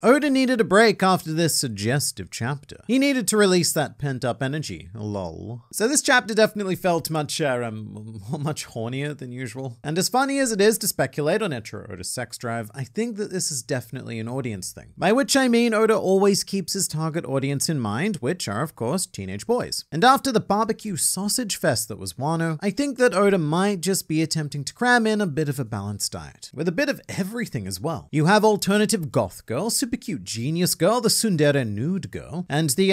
Oda needed a break after this suggestive chapter. He needed to release that pent-up energy, lol. So this chapter definitely felt much hornier than usual. And as funny as it is to speculate on Eiichiro Oda's sex drive, I think that this is definitely an audience thing. By which I mean Oda always keeps his target audience in mind, which are of course teenage boys. And after the barbecue sausage fest that was Wano, I think that Oda might just be attempting to cram in a bit of a balanced diet, with a bit of everything as well. You have alternative goth girl, super cute genius girl, the tsundere nude girl, and the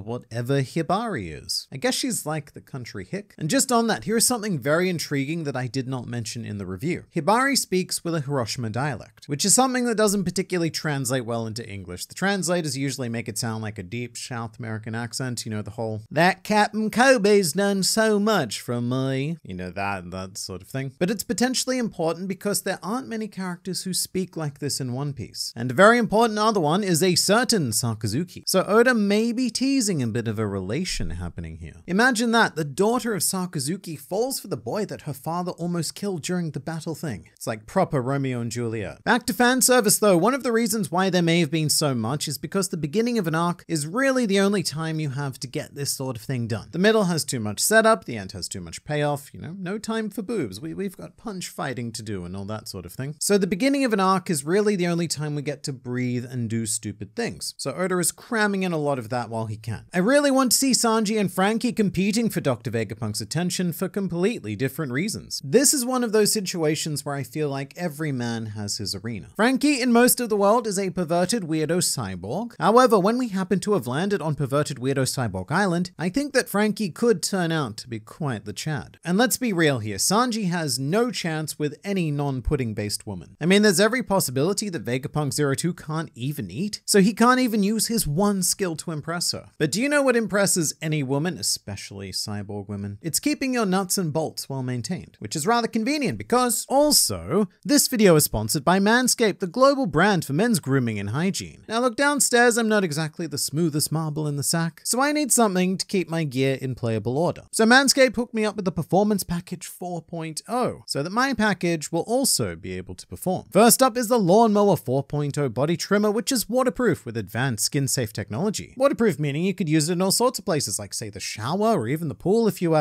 whatever Hibari is. I guess she's like the country hick. And just on that, here's something very intriguing that I did not mention in the review. Hibari speaks with a Hiroshima dialect, which is something that doesn't particularly translate well into English. The translators usually make it sound like a deep South American accent, you know, the whole, that Captain Kobe's done so much for me, you know, that sort of thing. But it's potentially important because there aren't many characters who speak like this in One Piece. And a very important other one is a certain Sakazuki. So Oda may be teasing a bit of a relation happening here. Imagine that, the daughter of Sakazuki falls for the boy that her father almost killed during the battle thing. It's like proper Romeo and Juliet. Back to fan service though, one of the reasons why there may have been so much is because the beginning of an arc is really the only time you have to get this sort of thing done. The middle has too much setup, the end has too much payoff, you know, no time for boobs. We've got punch fighting to do and all that sort of thing. So the beginning of an arc is really the only time we get to breathe and do stupid things. So Oda is cramming in a lot of that while he can. I really want to see Sanji and Frankie competing for Dr. Vegapunk's attention for completely different reasons. This is one of those situations where I feel like every man has his arena. Frankie in most of the world is a perverted weirdo cyborg. However, when we happen to have landed on perverted weirdo cyborg island, I think that Frankie could turn out to be quite the Chad. And let's be real here, Sanji has no chance with any non-pudding based woman. I mean, there's every possibility that Vegapunk 02 can't even eat, so he can't even use his one skill to impress her. But do you know what impresses any woman, especially cyborg women? It's keeping your nuts and bolts well maintained, which is rather convenient because also, this video is sponsored by Manscaped, the global brand for men's grooming and hygiene. Now look, downstairs I'm not exactly the smoothest marble in the sack, so I need something to keep my gear in playable order. So Manscaped hooked me up with the Performance Package 4.0, so that my package will also be able to perform. First up is the Lawnmower 4.0 body trimmer, which is waterproof with advanced skin-safe technology. Waterproof meaning you could use it in all sorts of places, like say the shower or even the pool if you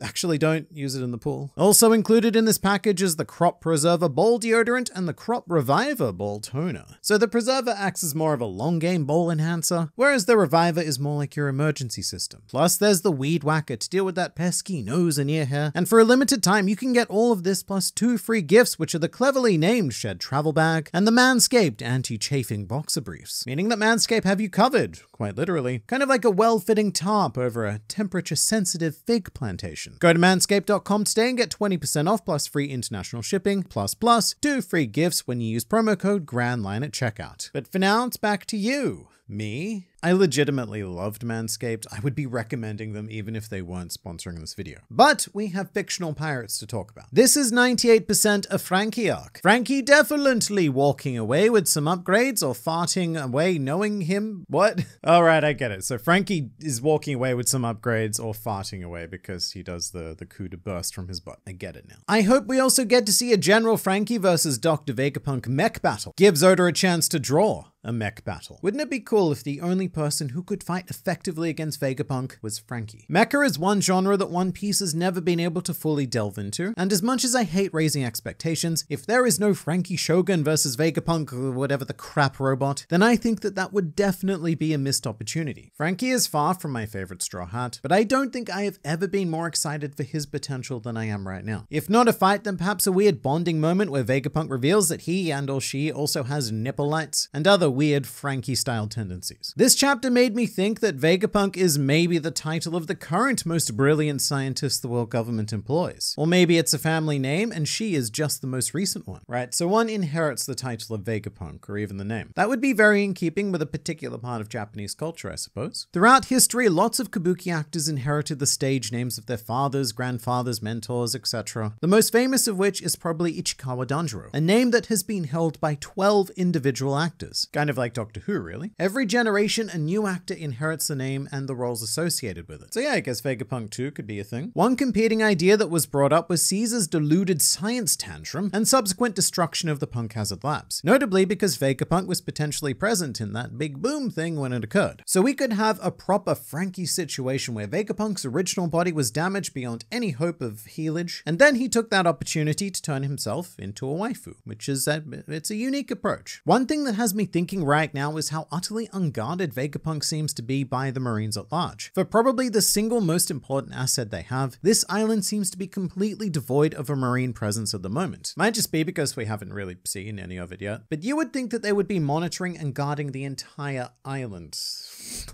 actually don't use it in the pool. Also included in this package is the Crop Preserver Ball Deodorant and the Crop Reviver Ball Toner. So the Preserver acts as more of a long game ball enhancer, whereas the Reviver is more like your emergency system. Plus there's the Weed Whacker to deal with that pesky nose and ear hair. And for a limited time you can get all of this plus 2 free gifts, which are the cleverly named Shed Travel Bag and the Manscaped Anti-Chafing Boxer Briefs, meaning that Manscaped have you covered, quite literally. Kind of like a well-fitting tarp over a temperature-sensitive fig plantation. Go to manscaped.com today and get 20% off plus free international shipping, plus 2 free gifts when you use promo code GRANDLINE at checkout. But for now, it's back to you. Me? I legitimately loved Manscaped. I would be recommending them even if they weren't sponsoring this video. But we have fictional pirates to talk about. This is 98% a Frankie arc. Frankie definitely walking away with some upgrades or farting away knowing him. What? All right, I get it. So Frankie is walking away with some upgrades or farting away because he does the coup de burst from his butt. I get it now. I hope we also get to see a General Frankie versus Dr. Vegapunk mech battle. Gives Oda a chance to draw a mech battle. Wouldn't it be cool if the only person who could fight effectively against Vegapunk was Frankie? Mecha is one genre that One Piece has never been able to fully delve into, and as much as I hate raising expectations, if there is no Frankie Shogun versus Vegapunk or whatever the crap robot, then I think that that would definitely be a missed opportunity. Frankie is far from my favorite Straw Hat, but I don't think I have ever been more excited for his potential than I am right now. If not a fight, then perhaps a weird bonding moment where Vegapunk reveals that he and or she also has nipple lights and other weird Frankie-style tendencies. This chapter made me think that Vegapunk is maybe the title of the current most brilliant scientist the world government employs. Or maybe it's a family name and she is just the most recent one, right? So one inherits the title of Vegapunk or even the name. That would be very in keeping with a particular part of Japanese culture, I suppose. Throughout history, lots of kabuki actors inherited the stage names of their fathers, grandfathers, mentors, etc. The most famous of which is probably Ichikawa Danjuro, a name that has been held by 12 individual actors. Guy kind of like Doctor Who, really. Every generation, a new actor inherits the name and the roles associated with it. So yeah, I guess Vegapunk 2 could be a thing. One competing idea that was brought up was Caesar's deluded science tantrum and subsequent destruction of the Punk Hazard labs, notably because Vegapunk was potentially present in that big boom thing when it occurred. So we could have a proper Frankie situation where Vegapunk's original body was damaged beyond any hope of healage, and then he took that opportunity to turn himself into a waifu, which is it's a unique approach. One thing that has me thinking right now is how utterly unguarded Vegapunk seems to be by the Marines at large. For probably the single most important asset they have, this island seems to be completely devoid of a Marine presence at the moment. Might just be because we haven't really seen any of it yet, but you would think that they would be monitoring and guarding the entire island.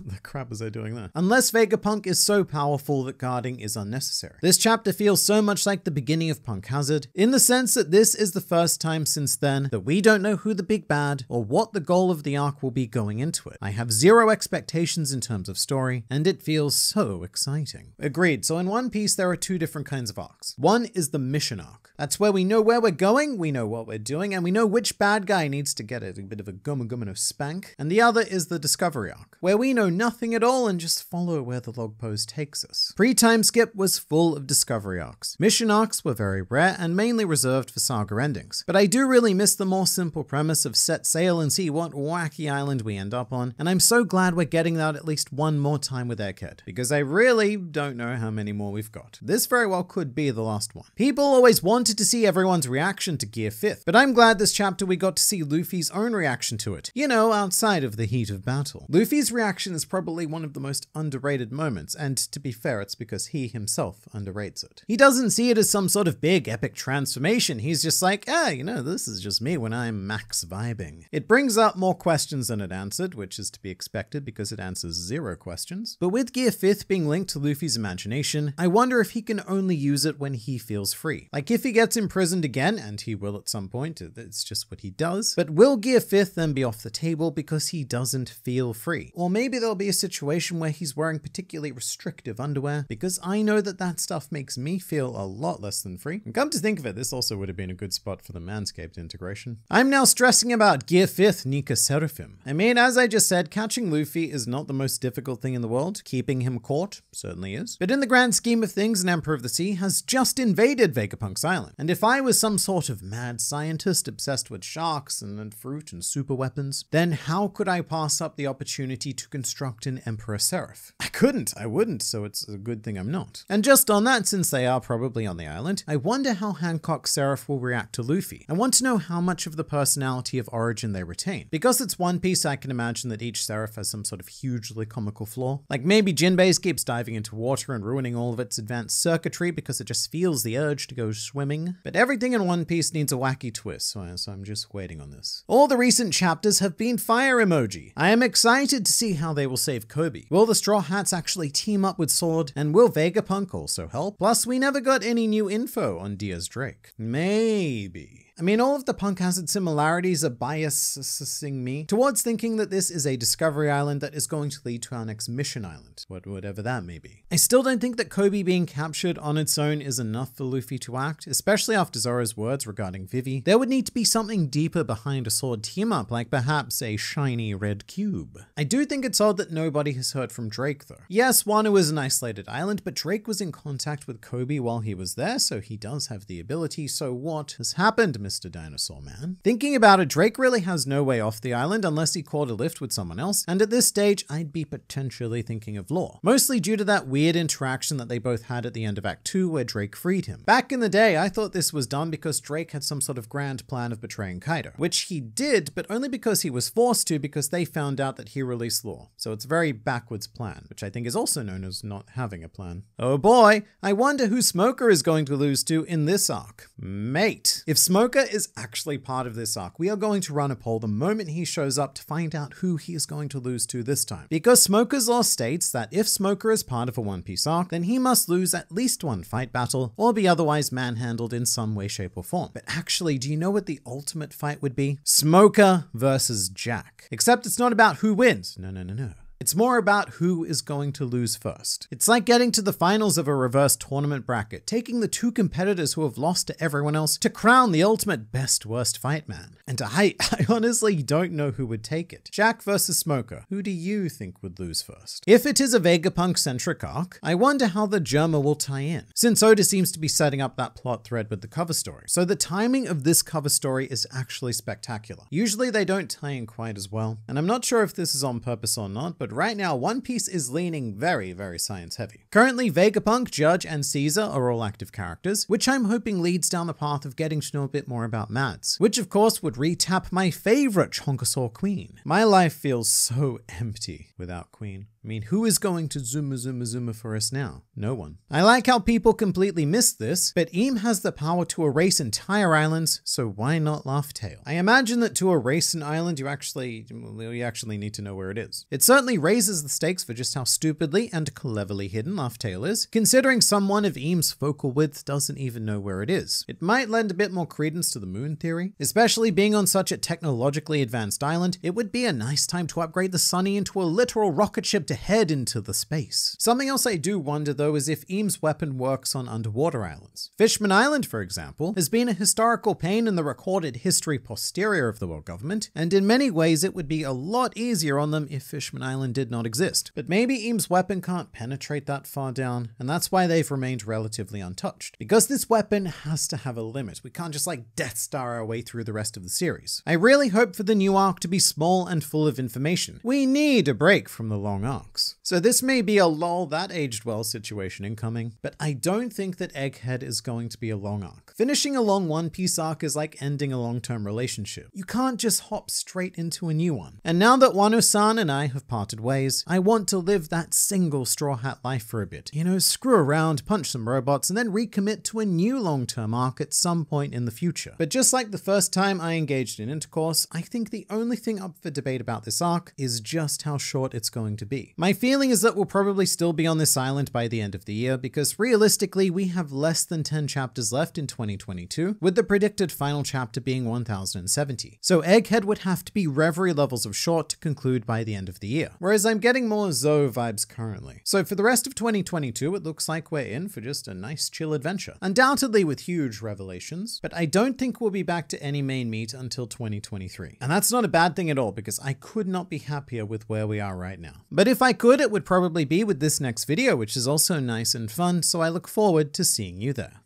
The crap was I doing there? Unless Vegapunk is so powerful that guarding is unnecessary. This chapter feels so much like the beginning of Punk Hazard, in the sense that this is the first time since then that we don't know who the big bad or what the goal of the arc will be going into it. I have zero expectations in terms of story, and it feels so exciting. Agreed, so in One Piece there are two different kinds of arcs. One is the mission arc. That's where we know where we're going, we know what we're doing, and we know which bad guy needs to get a bit of a gumma spank. And the other is the discovery arc, where we know nothing at all and just follow where the log post takes us. Pre-time skip was full of discovery arcs. Mission arcs were very rare and mainly reserved for saga endings. But I do really miss the more simple premise of set sail and see what wacky island we end up on, and I'm so glad we're getting that at least one more time with Egghead, because I really don't know how many more we've got. This very well could be the last one. People always wanted to see everyone's reaction to Gear 5th, but I'm glad this chapter we got to see Luffy's own reaction to it. You know, outside of the heat of battle. Luffy's reaction is probably one of the most underrated moments, and to be fair, it's because he himself underrates it. He doesn't see it as some sort of big epic transformation. He's just like, you know, this is just me when I'm max vibing. It brings up more questions than it answered, which is to be expected because it answers 0 questions. But with Gear 5th being linked to Luffy's imagination, I wonder if he can only use it when he feels free. Like if he gets imprisoned again, and he will at some point, it's just what he does. But will Gear 5th then be off the table because he doesn't feel free? Or maybe there'll be a situation where he's wearing particularly restrictive underwear, because I know that that stuff makes me feel a lot less than free. And come to think of it, this also would have been a good spot for the Manscaped integration. I'm now stressing about Gear 5th Nika Seraphim. I mean, as I just said, catching Luffy is not the most difficult thing in the world. Keeping him caught certainly is. But in the grand scheme of things, an Emperor of the Sea has just invaded Vegapunk's island. And if I was some sort of mad scientist obsessed with sharks and fruit and super weapons, then how could I pass up the opportunity to construct an Emperor Seraph? I wouldn't, so it's a good thing I'm not. And just on that, since they are probably on the island, I wonder how Hancock Seraph will react to Luffy. I want to know how much of the personality of origin they retain. Because it's One Piece, I can imagine that each Seraph has some sort of hugely comical flaw. Like maybe Jinbei's keeps diving into water and ruining all of its advanced circuitry because it just feels the urge to go swimming. But everything in One Piece needs a wacky twist, so I'm just waiting on this. All the recent chapters have been fire emoji. I am excited to see how they will save Kobe. Will the Straw Hats actually team up with Sword? And will Vegapunk also help? Plus, we never got any new info on Diaz Drake. Maybe. I mean, all of the Punk Hazard similarities are biasing me towards thinking that this is a discovery island that is going to lead to our next mission island, whatever that may be. I still don't think that Kobe being captured on its own is enough for Luffy to act, especially after Zoro's words regarding Vivi. There would need to be something deeper behind a Sword team-up, like perhaps a shiny red cube. I do think it's odd that nobody has heard from Drake, though. Yes, Wano is an isolated island, but Drake was in contact with Kobe while he was there, so he does have the ability. So what has happened, Mr. Dinosaur Man? Thinking about it, Drake really has no way off the island unless he caught a lift with someone else, and at this stage, I'd be potentially thinking of Law. Mostly due to that weird interaction that they both had at the end of Act 2 where Drake freed him. Back in the day, I thought this was done because Drake had some sort of grand plan of betraying Kaido, which he did, but only because he was forced to because they found out that he released Law. So it's a very backwards plan, which I think is also known as not having a plan. Oh boy, I wonder who Smoker is going to lose to in this arc. Mate, if Smoker is actually part of this arc, we are going to run a poll the moment he shows up to find out who he is going to lose to this time. Because Smoker's Law states that if Smoker is part of a One Piece arc, then he must lose at least one fight battle or be otherwise manhandled in some way, shape, or form. But actually, do you know what the ultimate fight would be? Smoker versus Jack. Except it's not about who wins. No. It's more about who is going to lose first. It's like getting to the finals of a reverse tournament bracket, taking the two competitors who have lost to everyone else to crown the ultimate best-worst fight man. And I honestly don't know who would take it. Jack versus Smoker. Who do you think would lose first? If it is a Vegapunk-centric arc, I wonder how the Germa will tie in, since Oda seems to be setting up that plot thread with the cover story. So the timing of this cover story is actually spectacular. Usually they don't tie in quite as well, and I'm not sure if this is on purpose or not, but right now One Piece is leaning very, very science heavy. Currently, Vegapunk, Judge, and Caesar are all active characters, which I'm hoping leads down the path of getting to know a bit more about Mads, which of course would retap my favorite Chonkosaur Queen. My life feels so empty without Queen. I mean, who is going to Zuma for us now? No one. I like how people completely missed this, but Eam has the power to erase entire islands, so why not Laugh Tale? I imagine that to erase an island, you actually need to know where it is. It certainly raises the stakes for just how stupidly and cleverly hidden Laugh Tale is, considering someone of Eam's focal width doesn't even know where it is. It might lend a bit more credence to the moon theory, especially being on such a technologically advanced island. It would be a nice time to upgrade the Sunny into a literal rocket ship to head into the space. Something else I do wonder though is if Eam's weapon works on underwater islands. Fishman Island, for example, has been a historical pain in the recorded history posterior of the world government, and in many ways it would be a lot easier on them if Fishman Island did not exist. But maybe Eam's weapon can't penetrate that far down, and that's why they've remained relatively untouched. Because this weapon has to have a limit. We can't just like Death Star our way through the rest of the series. I really hope for the new arc to be small and full of information. We need a break from the long arcs. So this may be a lol that aged well situation incoming, but I don't think that Egghead is going to be a long arc. Finishing a long One Piece arc is like ending a long-term relationship. You can't just hop straight into a new one. And now that Wano-san and I have parted ways, I want to live that single Straw Hat life for a bit. You know, screw around, punch some robots, and then recommit to a new long-term arc at some point in the future. But just like the first time I engaged in intercourse, I think the only thing up for debate about this arc is just how short it's going to be. My feeling is that we'll probably still be on this island by the end of the year, because realistically we have less than 10 chapters left in 2022, with the predicted final chapter being 1070. So Egghead would have to be Reverie levels of short to conclude by the end of the year, whereas I'm getting more Zoe vibes currently. So for the rest of 2022, it looks like we're in for just a nice chill adventure, undoubtedly with huge revelations, but I don't think we'll be back to any main meat until 2023. And that's not a bad thing at all, because I could not be happier with where we are right now. But if I could, it would probably be with this next video, which is also nice and fun, so I look forward to seeing you there.